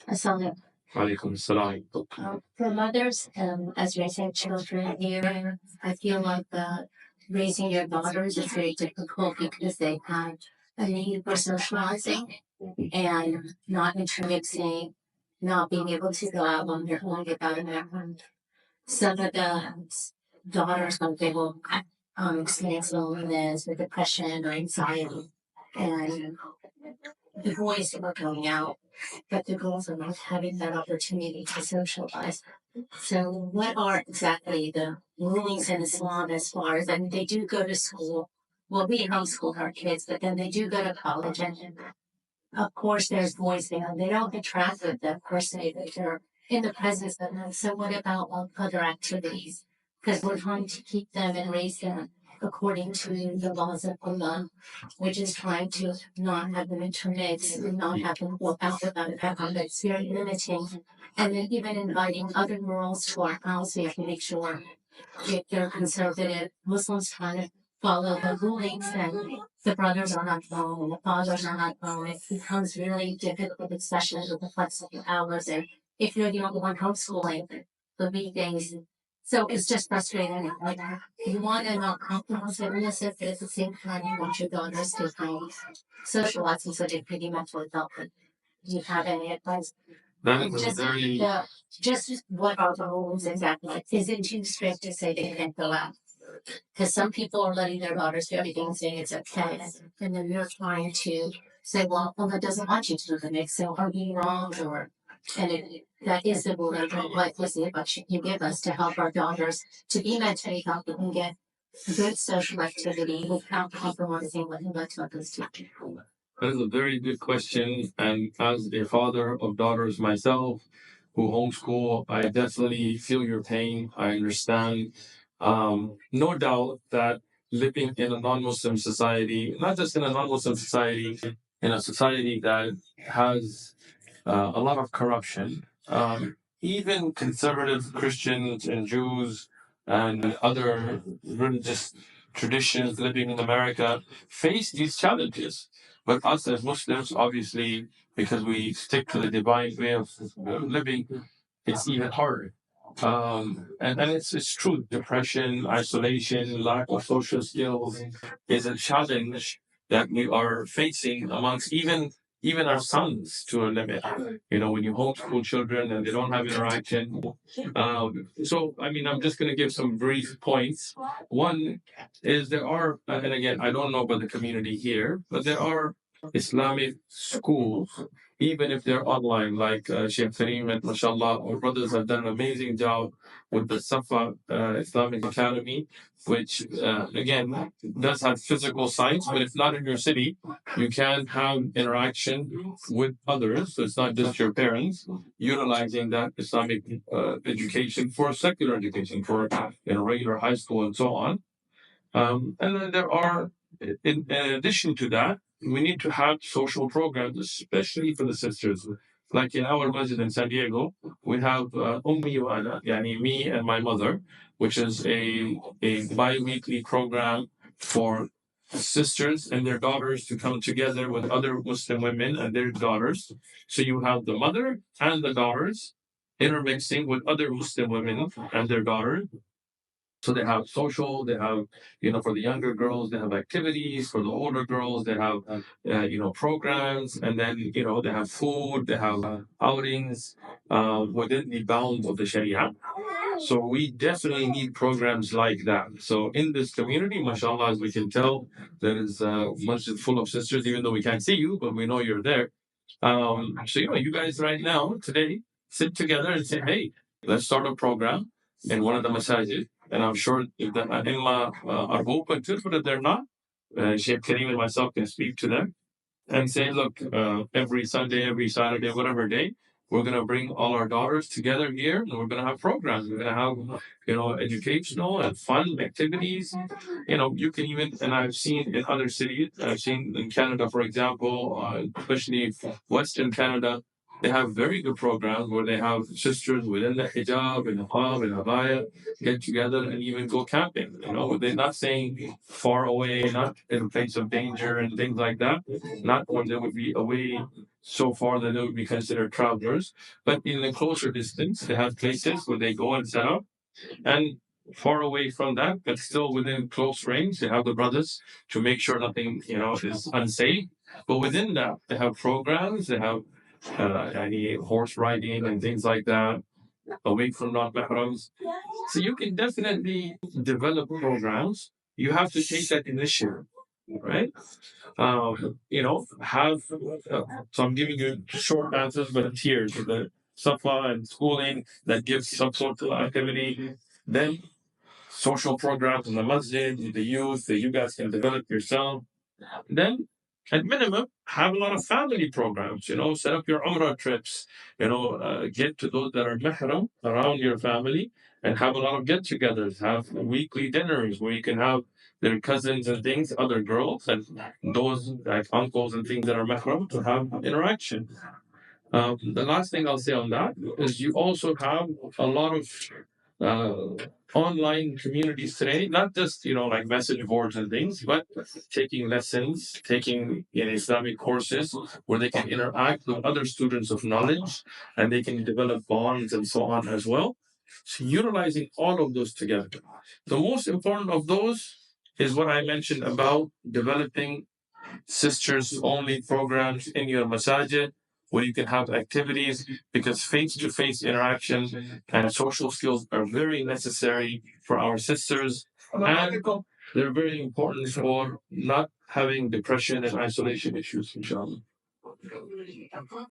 Assalamu Alaikum salam. For mothers, as raising children here, I feel like raising your daughters is very difficult because they have a need for socializing and not intermixing, not being able to go out on their own, get out of their home. Some of the daughters, they will experience loneliness or depression or anxiety, and the boys are going out, but the girls are not having that opportunity to socialize. So, what are exactly the rulings in Islam as far as, and they do go to school? Well, we homeschool our kids, but then they do go to college, and of course, there's boys there. They don't interact with them per se, but they're in the presence of them. So, what about other activities? Because we're trying to keep them and raise them according to the laws of Allah, which is trying to not have them intermix and not have them walk out without a background. That's very limiting. And then even inviting other girls to our house, we have to make sure if they're conservative Muslims trying to follow the rulings and the brothers are not following, the fathers are not following. It becomes really difficult, especially with the flexible hours. And if you're the only one homeschooling the weekdays, so it's just frustrating. Like you want to not compromise with innocence, but at the same time, you want your daughters to socialize and such a pretty mental health. Do you have any advice? Just what are the rules exactly? Like, is it too strict to say they can't go out? Because some people are letting their daughters do everything and saying it's okay. And then you're trying to say, well, that doesn't want you to do the mix. So are you wrong? Or, that is the rule. What was the advice you give us to help our daughters to be mentally healthy and get good social activity without compromising what us teach? That is a very good question. And as a father of daughters myself who homeschool, I definitely feel your pain. I understand. No doubt that living in a non-Muslim society, not just in a non-Muslim society, in a society that has a lot of corruption, even conservative Christians and Jews and other religious traditions living in America face these challenges. But us as Muslims, obviously, because we stick to the divine way of living, it's even harder. And it's true. Depression, isolation, lack of social skills is a challenge that we are facing amongst even our sons to a limit. When you homeschool children and they don't have interaction. So, I mean, I'm just going to give some brief points. One is there are, and again, I don't know about the community here, but there are Islamic schools, even if they're online, like Sheikh Karim and mashallah, our brothers have done an amazing job with the Safa Islamic Academy, which again does have physical sites, but if not in your city, you can have interaction with others. So it's not just your parents utilizing that Islamic education for secular education, for regular high school and so on. And then there are, in addition to that, we need to have social programs, especially for the sisters. Like in our masjid in San Diego, we have Ummi wa Ana, yani me and my mother, which is a bi-weekly program for sisters and their daughters to come together with other Muslim women and their daughters. So you have the mother and the daughters intermixing with other Muslim women and their daughters. So they have social, they have, for the younger girls, they have activities. For the older girls, they have, programs. And then, they have food, they have outings within the bounds of the Sharia. So we definitely need programs like that. So in this community, mashallah, as we can tell, there is a masjid full of sisters, even though we can't see you, but we know you're there. So, you guys right now, today, sit together and say, hey, let's start a program in one of the masajid. And I'm sure if the ai are open to it, but if they're not, Sheikh Karim and myself can speak to them and say, look, every Sunday, every Saturday, whatever day, we're going to bring all our daughters together here and we're going to have programs. We're going to have, educational and fun activities. You can even, and I've seen in other cities, I've seen in Canada, for example, especially Western Canada, they have very good programs where they have sisters within the hijab and niqab and abaya get together and even go camping. They're not saying far away, not in a place of danger and things like that. Not when they would be away so far that they would be considered travelers. But in the closer distance, they have places where they go and set up. And far away from that, but still within close range, they have the brothers to make sure nothing, is unsafe. But within that, they have programs, they have any horse riding and things like that, away from non-mahrams. So you can definitely develop programs. You have to take that initiative, right? Have so I'm giving you short answers, but tiers the safa and schooling that gives some sort of activity. Then social programs in the masjid, the youth that you guys can develop yourself. Then, at minimum, have a lot of family programs. Set up your umrah trips. Get to those that are mahram around your family and have a lot of get-togethers. Have weekly dinners where you can have their cousins and things, other girls, and those like uncles and things that are mahram to have interaction. The last thing I'll say on that is you also have a lot of online communities today, not just like message boards and things, but taking lessons, taking Islamic courses where they can interact with other students of knowledge and they can develop bonds and so on as well. So utilizing all of those together. The most important of those is what I mentioned about developing sisters only programs in your masajid where you can have activities because face to face interaction and social skills are very necessary for our sisters and they're very important for not having depression and isolation issues, inshallah.